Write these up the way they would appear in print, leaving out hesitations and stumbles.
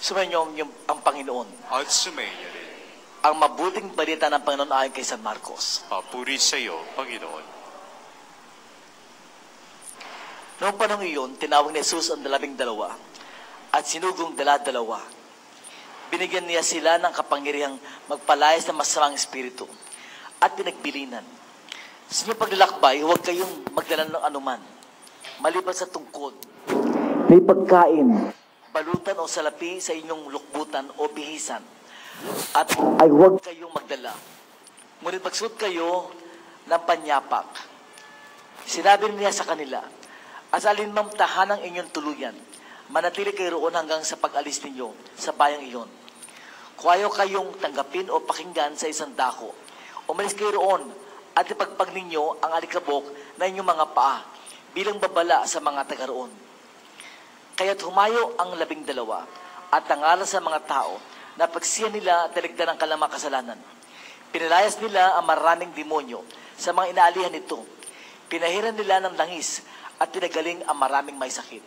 Sumainyo ang Panginoon. At sumainyo rin. Ang mabuting balita ng Panginoon ayon kay San Marcos. Papuri sa iyo, Panginoon. Noong panahon iyon, tinawag ni Jesus ang 12 at sinugong 12. Binigyan niya sila ng kapangyarihang magpalayas ng masamang espiritu at pinagbilinan. Sa inyong paglalakbay, huwag kayong magdala ng anuman, maliban sa tungkod, may pagkain, balutan o salapi sa inyong lukbutan o bihisan, at ay huwag kayong magdala. Ngunit magsuot kayo ng panyapak. Sinabi niya sa kanila, asalin mang tahanang inyong tuluyan, manatili kayo roon hanggang sa pag-alis ninyo sa bayang iyon. Kung ayaw kayong tanggapin o pakinggan sa isang dako, umalis kayo roon at ipagpag ninyo ang alikabok na inyong mga paa bilang babala sa mga taga roon. Kaya't humayo ang 12 at nangaral sa mga tao na pagsiya nila at taligdan ng kalamang kasalanan. Pinalayas nila ang maraming demonyo sa mga inaalihan nito. Pinahiran nila ng langis at pinagaling ang maraming may sakit.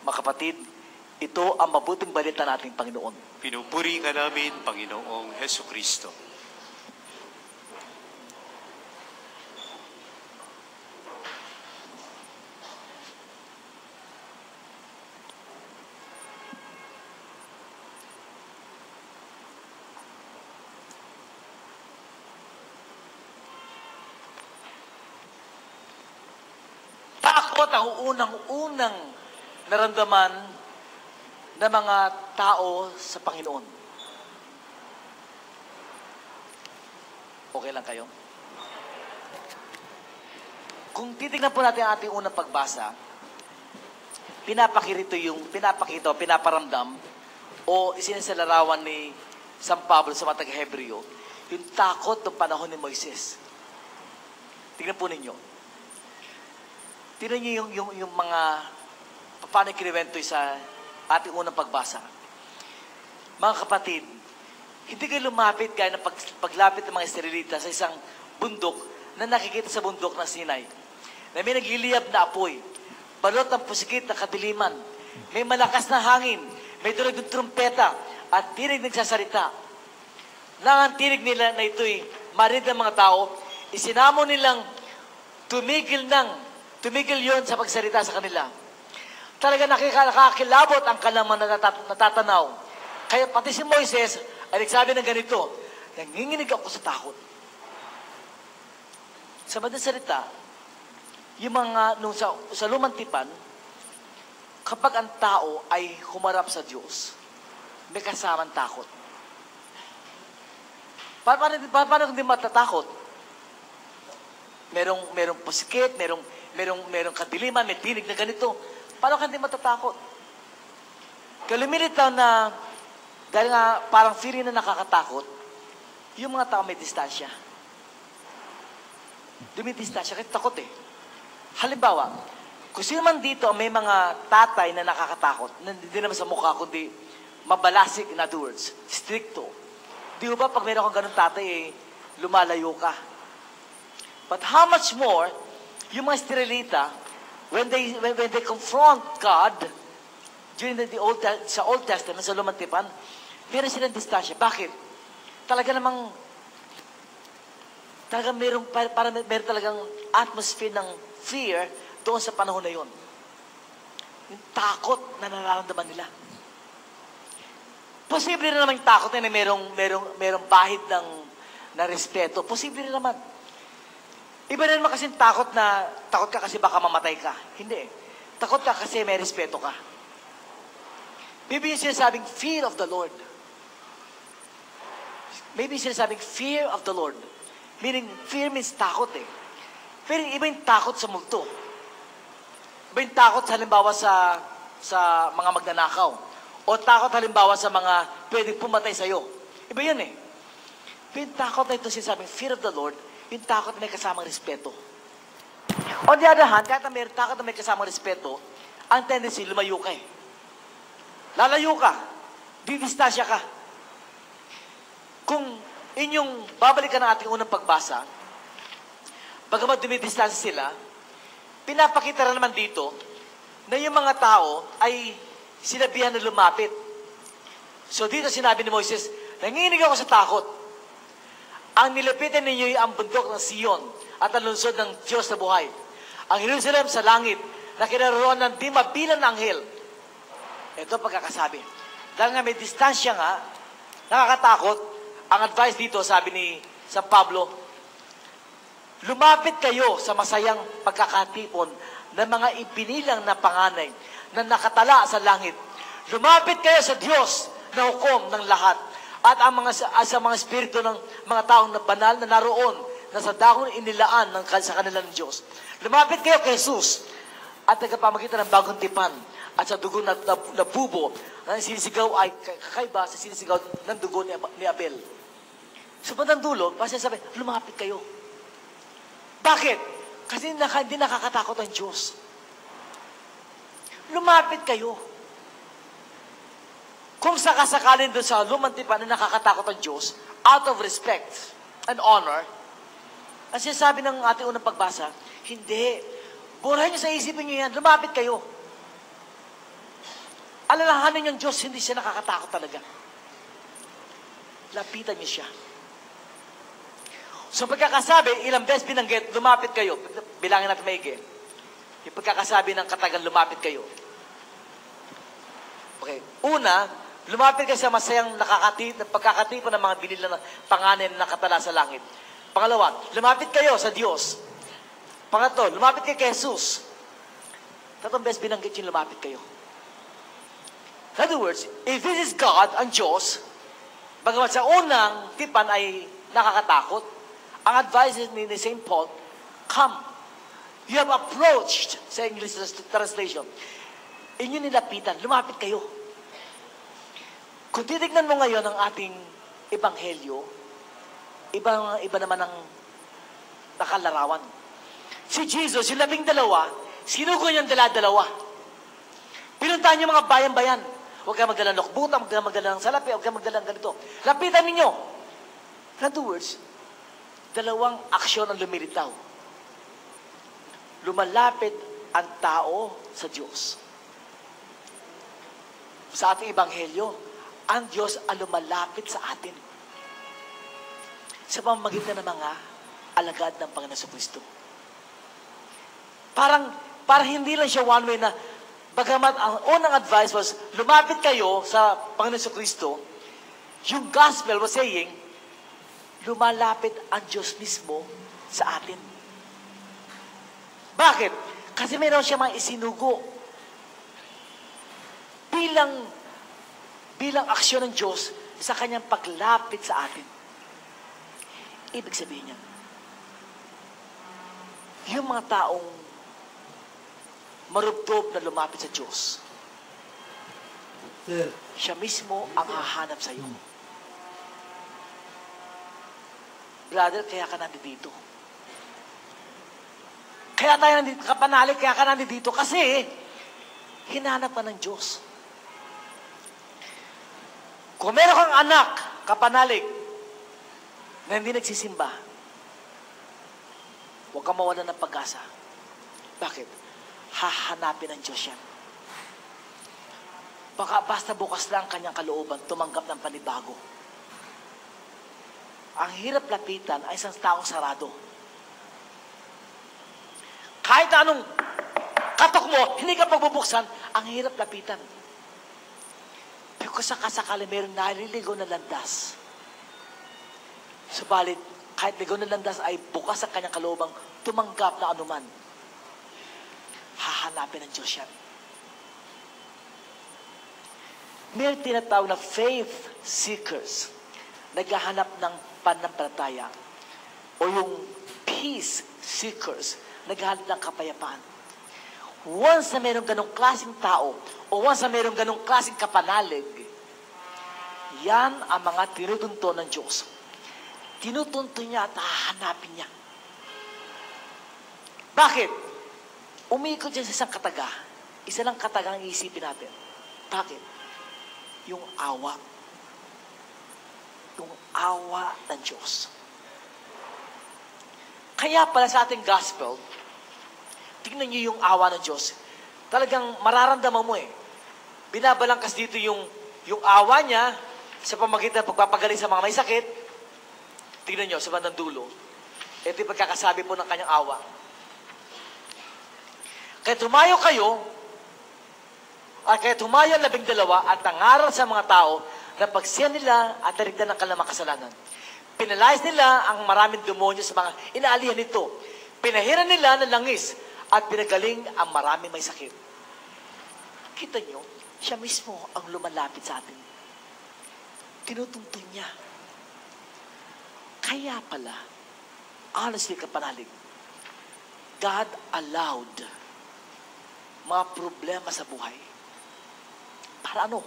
Mga kapatid, ito ang mabuting balita ng ating Panginoon. Pinupuri ka namin, Panginoong Hesukristo. Takot ang unang naramdaman ng mga tao sa Panginoon. Okay lang kayo? Kung titignan po natin ang ating unang pagbasa, pinaparamdam o isinasalarawan ni San Pablo sa mga taga-Hebreo yung takot ng panahon ni Moises. Tignan po ninyo. Tignan niyo yung mga paano kiniwento sa ating unang pagbasa. Mga kapatid, hindi kayo lumapit gaya ng paglapit ng mga Israelita sa isang bundok na nakikita sa bundok ng Sinai. Na may nagliliyab na apoy, balot ng pusikit na kadiliman, may malakas na hangin, may durog ng trumpeta, at tinig nagsasalita. Nang ang tinig nila na ito'y marinig ng mga tao, isinamo nilang tumigil yon sa pagsalita sa kanila. Talaga nakakilabot ang kalaman na natatanaw. Kaya pati si Moises ay nagsabi ng ganito, nanginginig ako sa takot. Sa madaling salita, yung mga, sa lumang tipan, kapag ang tao ay humarap sa Diyos, may kasamang takot. Paano hindi matatakot? Merong pusikit, merong kadiliman, may tinig na ganito. Paano ka hindi matatakot? Kaya lumilitaw na, dahil nga parang feeling na nakakatakot, yung mga tao may distansya. Dumidistansya, kasi takot eh. Halimbawa, kung sino man dito may mga tatay na nakakatakot, na hindi naman sa mukha, kundi mabalasik, in other words, stricto. Di ba pag meron kang ganun tatay, lumalayo ka. But how much more, yung mga Israelita, when they confront God, during sa Old Testament, sa Lumang Tipan, meron silang distansya. Bakit? Talagang meron talagang atmosphere ng fear doon sa panahon na yun. Yung takot na nararamdaman nila. Posible rin naman yung takot na merong bahid na respeto. Posible rin naman. Iba rin naman kasi takot ka kasi baka mamatay ka. Hindi. Takot ka kasi may respeto ka. Maybe yung sinasabing fear of the Lord. Maybe yung sinasabing fear of the Lord. Meaning, fear means takot eh. Pero iba yung takot sa multo. Iba yung takot halimbawa sa mga magnanakaw. O takot halimbawa sa mga pwedeng pumatay sa'yo. Iba yun eh. Pero yung takot na ito sinasabing fear of the Lord, yung takot na may kasamang respeto. On the other hand, kahit na may takot na may kasamang respeto, ang tendency, lumayo ka eh. Lalayo ka. Didistansya ka. Kung inyong babalikan ng ating unang pagbasa, bagamat dumidistansya sila, pinapakita rin naman dito na yung mga tao ay sinabihan na lumapit. So dito sinabi ni Moises, nanginginig ako sa takot. Ang nilapitan ninyo ang bundok ng Sion at ang lungsod ng Diyos na buhay. Ang Jerusalem sa langit na kinaroon ng di mabilang na anghel. Ito pagkakasabi. Dahil nga may distansya nga, nakakatakot, ang advice dito, sabi ni San Pablo, lumapit kayo sa masayang pagkakatipon ng mga ipinilang na panganay na nakatala sa langit. Lumapit kayo sa Diyos na hukom ng lahat at sa mga espiritu ng mga taong na banal na naroon na sa dahon inilaan sa kanila ng Diyos. Lumapit kayo kay Jesus at nagpapamagitan ng bagong tipan at sa dugo na bubo na sinisigaw ay kakaiba sa sinisigaw ng dugo ni Abel. Sa bandang dulo, basta sabi, lumapit kayo. Bakit? Kasi hindi nakakatakot ang Diyos. Lumapit kayo. Kung sakasakalin doon sa lumang tipan na nakakatakot ang Diyos, out of respect and honor, ang sinasabi ng ating unang pagbasa, hindi. Burahin niyo sa isipin niyo yan, lumapit kayo. Alalahanin yung Diyos, hindi siya nakakatakot talaga. Lapitan niyo siya. So pagkakasabi, ilang beses binanggit, lumapit kayo. Bilangin natin maigi. Yung pagkakasabi ng katagang lumapit kayo. Okay. Una, lumapit kayo sa masayang pagkakatipo ng mga binila ng panganin na nakatala sa langit. Pangalawa, lumapit kayo sa Diyos. Pangatlo, lumapit kayo kay Jesus. Tatlong beses binanggit yung lumapit kayo. In other words, if this is God, ang Diyos, bagamat sa unang tipan ay nakakatakot, ang advice ni St. Paul, come. You have approached, sa English translation. Inyong nilapitan, lumapit kayo. Kung titignan mo ngayon ang ating ebanghelyo, iba naman ang nakalarawan. Si Jesus, yung 12, sinugo niyang dala-dalawa. Pinuntahan niyo mga bayan-bayan. Huwag kayo magdala ng lokbuta, huwag kayo magdala ng salapi, huwag kayo magdala ng ganito. Lapitan ninyo. In other words, dalawang aksyon ang lumilitaw. Lumalapit ang tao sa Diyos. Sa ating ebanghelyo, ang Diyos ang lumalapit sa atin. Sa pamamagitan ng mga alagad ng Panginoon Kristo. Parang hindi lang siya one way na, bagamat ang unang advice was, lumapit kayo sa Panginoon Kristo, yung gospel was saying, lumalapit ang Diyos mismo sa atin. Bakit? Kasi mayroon siya mga isinugo. Bilang aksyon ng Diyos sa kanyang paglapit sa atin. Ibig sabihin niya, yung mga taong marubdob na lumapit sa Diyos, siya mismo ang hahanap sa iyo. Brother, kaya ka nandito. Kaya tayo nandito, kapanalig, kaya ka nandito kasi hinanap ka ng Diyos. Kung meron kang anak, kapanalig, na hindi nagsisimba, huwag kang mawalan ng pag-asa. Bakit? Hahanapin ng Diyos yan. Baka basta bukas lang kanyang kalooban, tumanggap ng panibago. Ang hirap lapitan ay isang taong sarado. Kahit anong katok mo, hindi ka pagbubuksan, ang hirap lapitan. Pero kung sakasakali mayroong naliligaw na landas, subalit, kahit ligaw na landas ay bukas ang kanyang kaloobang tumanggap na anuman, hahanapin ng Diyos yan. May tinatawag na faith seekers, naghahanap ng pananampalataya, o yung peace seekers, naghahanap ng kapayapaan. Once na mayroong ganong klaseng tao, o once na mayroong ganong klaseng kapanalig, yan ang mga tinutunto ng Diyos. Tinutunto niya at hahanapin niya. Bakit? Umikot siya sa isang kataga. Isa lang kataga ang iisipin natin. Bakit? Yung awa. Yung awa ng Diyos. Kaya pala sa ating gospel, tingnan niyo yung awa ng Diyos. Talagang mararamdaman mo Binabalangkas dito yung awa niya sa pamagitan ng pagpapagaling sa mga may sakit. Tingnan nyo, sa bandang dulo. Ito yung pagkakasabi po ng kanyang awa. Kaya tumayo kayo, at kaya tumayo ang 12 at nangaral sa mga tao na pagsiyan nila at tarigdan ng kanilang kasalanan. Pinalayas nila ang maraming demonyo sa mga inaalihan nito. Pinahiran nila ng langis at pinagaling ang maraming may sakit. Kita nyo, siya mismo ang lumalapit sa atin. Tinutuntun niya. Kaya pala, honestly kapanalig, God allowed mga problema sa buhay. Para ano?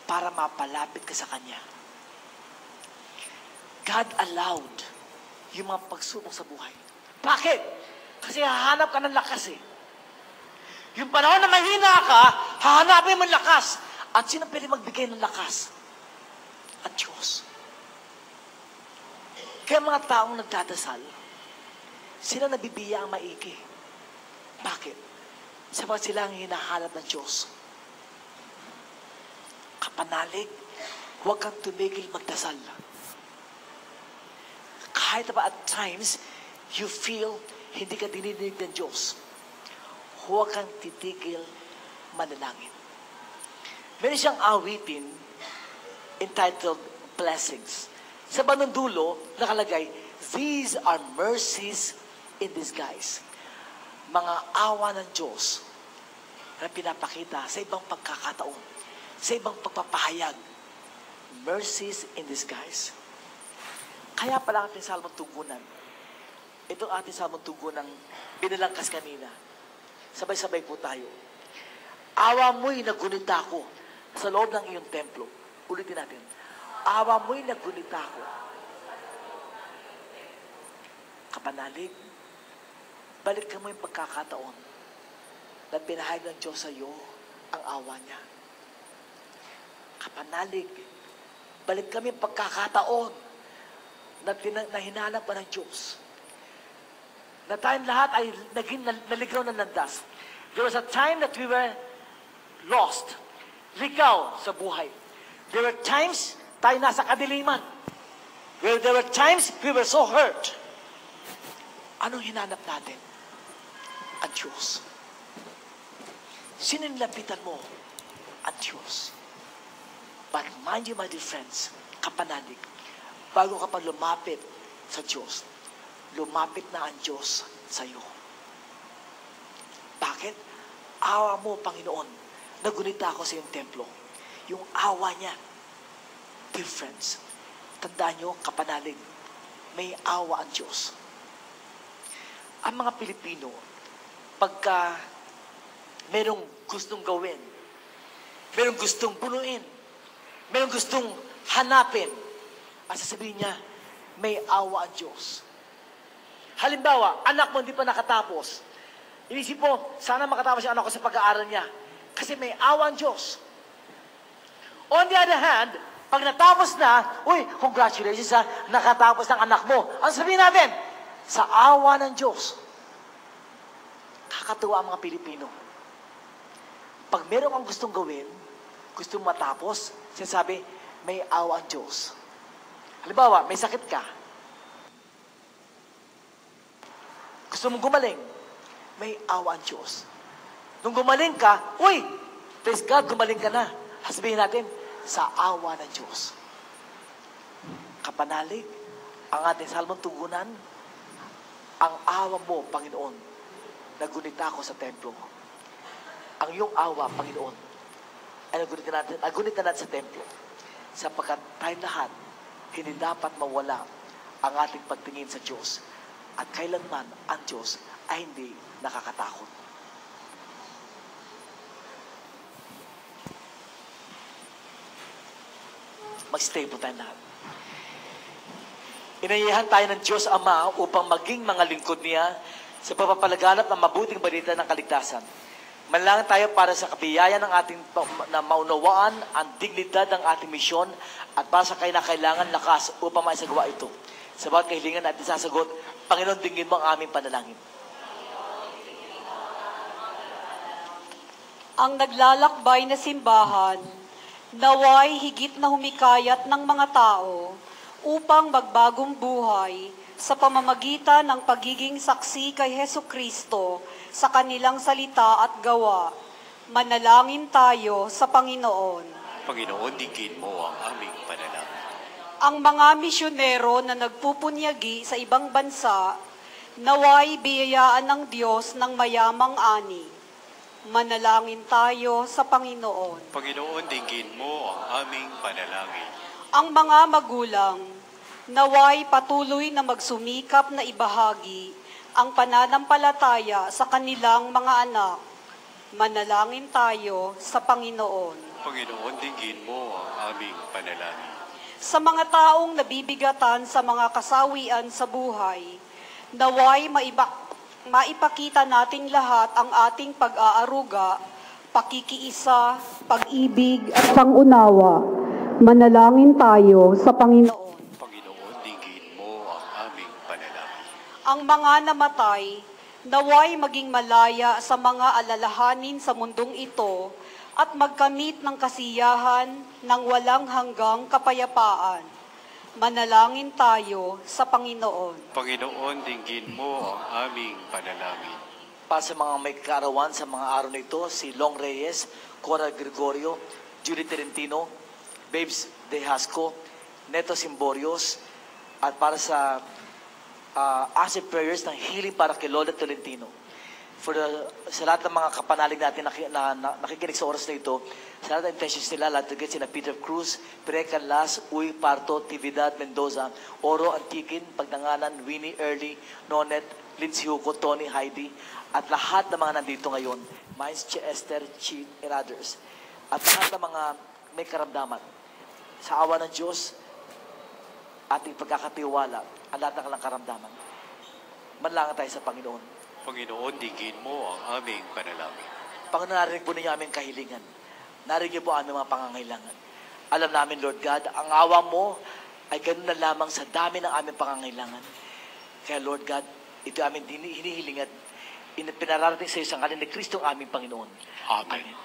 Para mapalapit ka sa Kanya. God allowed yung mga pagsubok sa buhay. Bakit? Kasi hahanap ka ng lakas eh. Yung panahon na mahina ka, hahanapin mo ng lakas. At sino pwede magbigay ng lakas? At Diyos. Kaya mga taong nagdadasal, sila nabibiya ang maigi. Bakit? Sapat sila ang hinahanap ng Diyos. Kapanalig, huwag kang tumigil magdasal. Kahit ba at times, you feel hindi ka dinidinig ng Diyos, huwag kang titigil manalangin. Meron siyang awitin entitled Blessings. Sa bandang dulo, nakalagay, these are mercies in disguise. Mga awa ng Diyos na pinapakita sa ibang pagkakataon, sa ibang pagpapahayag. Mercies in disguise. Kaya pala ating salmong tugunan. Itong ating salmong tugunan binalangkas kanina. Sabay-sabay po tayo. Awa mo'y nagunita ko sa loob ng iyong templo. Ulitin natin. Awa mo'y nagunita ko. Kapanalig, balik mo yung pagkakataon na pinahayag ng Diyos sa iyo ang awa niya. Kapanalig, balik kami yung pagkakataon na hinanap pa ng Diyos. Na tayong lahat ay naging naligaw na landas. There was a time that we were lost. Ligaw sa buhay. There were times tayo nasa kadiliman. There were times we were so hurt. Anong hinanap natin? Ang Diyos. Sininilapitan mo ang Diyos. But mind you, my dear friends, kapanalig, bago ka pa lumapit sa Diyos, lumapit na ang Diyos sa iyo. Bakit? Awa mo, Panginoon. Nagunita ako sa iyong templo. Yung awa niya. Dear friends, tandaan nyo, kapanalig, may awa ang Diyos. Ang mga Pilipino, pagka merong gustong gawin, merong gustong punuin, merong gustong hanapin, at sasabihin niya, may awa ang Diyos. Halimbawa, anak mo hindi pa nakatapos. Inisip mo, sana makatapos yung anak ko sa pag-aaral niya. Kasi may awa ang Diyos. On the other hand, pag natapos na, uy, congratulations ha, nakatapos ng anak mo. Ang sabihin natin, sa awa ng Diyos. Kakatuwa ang mga Pilipino. Pag meron kang gustong gawin, gustong matapos, sinasabi, may awa ang Diyos. Halimbawa, may sakit ka. Gusto mong gumaling, may awa ang Diyos. Nung gumaling ka, uy, praise God, gumaling ka na. Sabihin natin, sa awa ng Diyos. Kapanalig, ang ating salmong tugunan, ang awa mo, Panginoon, nagunita ako sa templo. Ang iyong awa, Panginoon, ay nagunitan natin sa templo. Sapagkat tayong lahat, hindi dapat mawala ang ating pagtingin sa Diyos. At kailanman ang Diyos ay hindi nakakatakot. Mag-stay po tayo lahat. Inayahan tayo ng Diyos Ama upang maging mga lingkod niya sa pagpapalaganap ng mabuting balita ng kaligtasan. Manalangin tayo para sa kabiyaya ng ating na maunawaan ang dignidad ng ating misyon at para sa kailangan lakas upang maisagawa ito. Sa bawat kahilingan natin sasagot, Panginoon, dinggin mo ang aming panalangin. ang naglalakbay na simbahan, naway higit na humikayat ng mga tao upang magbagong buhay sa pamamagitan ng pagiging saksi kay Hesu Kristo sa kanilang salita at gawa. Manalangin tayo sa Panginoon. Panginoon, digin mo ang aming panalangin. Ang mga misyonero na nagpupunyagi sa ibang bansa, naway biyayaan ng Diyos ng mayamang ani. Manalangin tayo sa Panginoon. Panginoon, digin mo ang aming panalangin. Ang mga magulang, naway patuloy na magsumikap na ibahagi ang pananampalataya sa kanilang mga anak. Manalangin tayo sa Panginoon. Panginoon, digin mo ang aming panalangin. Sa mga taong nabibigatan sa mga kasawian sa buhay, naway maipakita nating lahat ang ating pag-aaruga, pakikiisa, pag-ibig at pangunawa. Manalangin tayo sa Panginoon. Panginoon, digin mo ang aming panalangin. Ang mga namatay, naway maging malaya sa mga alalahanin sa mundong ito at magkamit ng kasiyahan ng walang hanggang kapayapaan. Manalangin tayo sa Panginoon. Panginoon, digin mo ang aming panalangin. Para sa mga may kaarawan sa mga araw na ito, si Long Reyes, Cora Gregorio, Julie Terentino, Babes De Hasco, Neto Simborios, at para sa acid prayers ng healing para kay Lola Tolentino. Sa lahat ng mga kapanalig natin na nakikinig sa oras na ito, sa lahat ng intentions nila, lahat ng sina Peter Cruz, Perecan Las, Uy, Parto, Tividad, Mendoza, Oro, Antikin, Pagdanganan, Winnie, Early, Nonet, Lindsay Hugo, Tony, Heidi, at lahat ng mga nandito ngayon, Mines, Esther, Chi, and others. At lahat ng mga may karamdaman. Sa awa ng Diyos, ating pagkakatiwala, ang lahat ng kalang karamdaman. Manlangan tayo sa Panginoon. Panginoon, digin mo ang aming panalangin. Panginoon, narinig po ninyo aming kahilingan. Narinig po aming mga pangangailangan. Alam namin, Lord God, ang awa mo ay ganun na lamang sa dami ng aming pangangailangan. Kaya, Lord God, ito aming hinihilingan. Pinararating sa iyo sa ngalan ni Kristo ang aming Panginoon. Amen. Amen.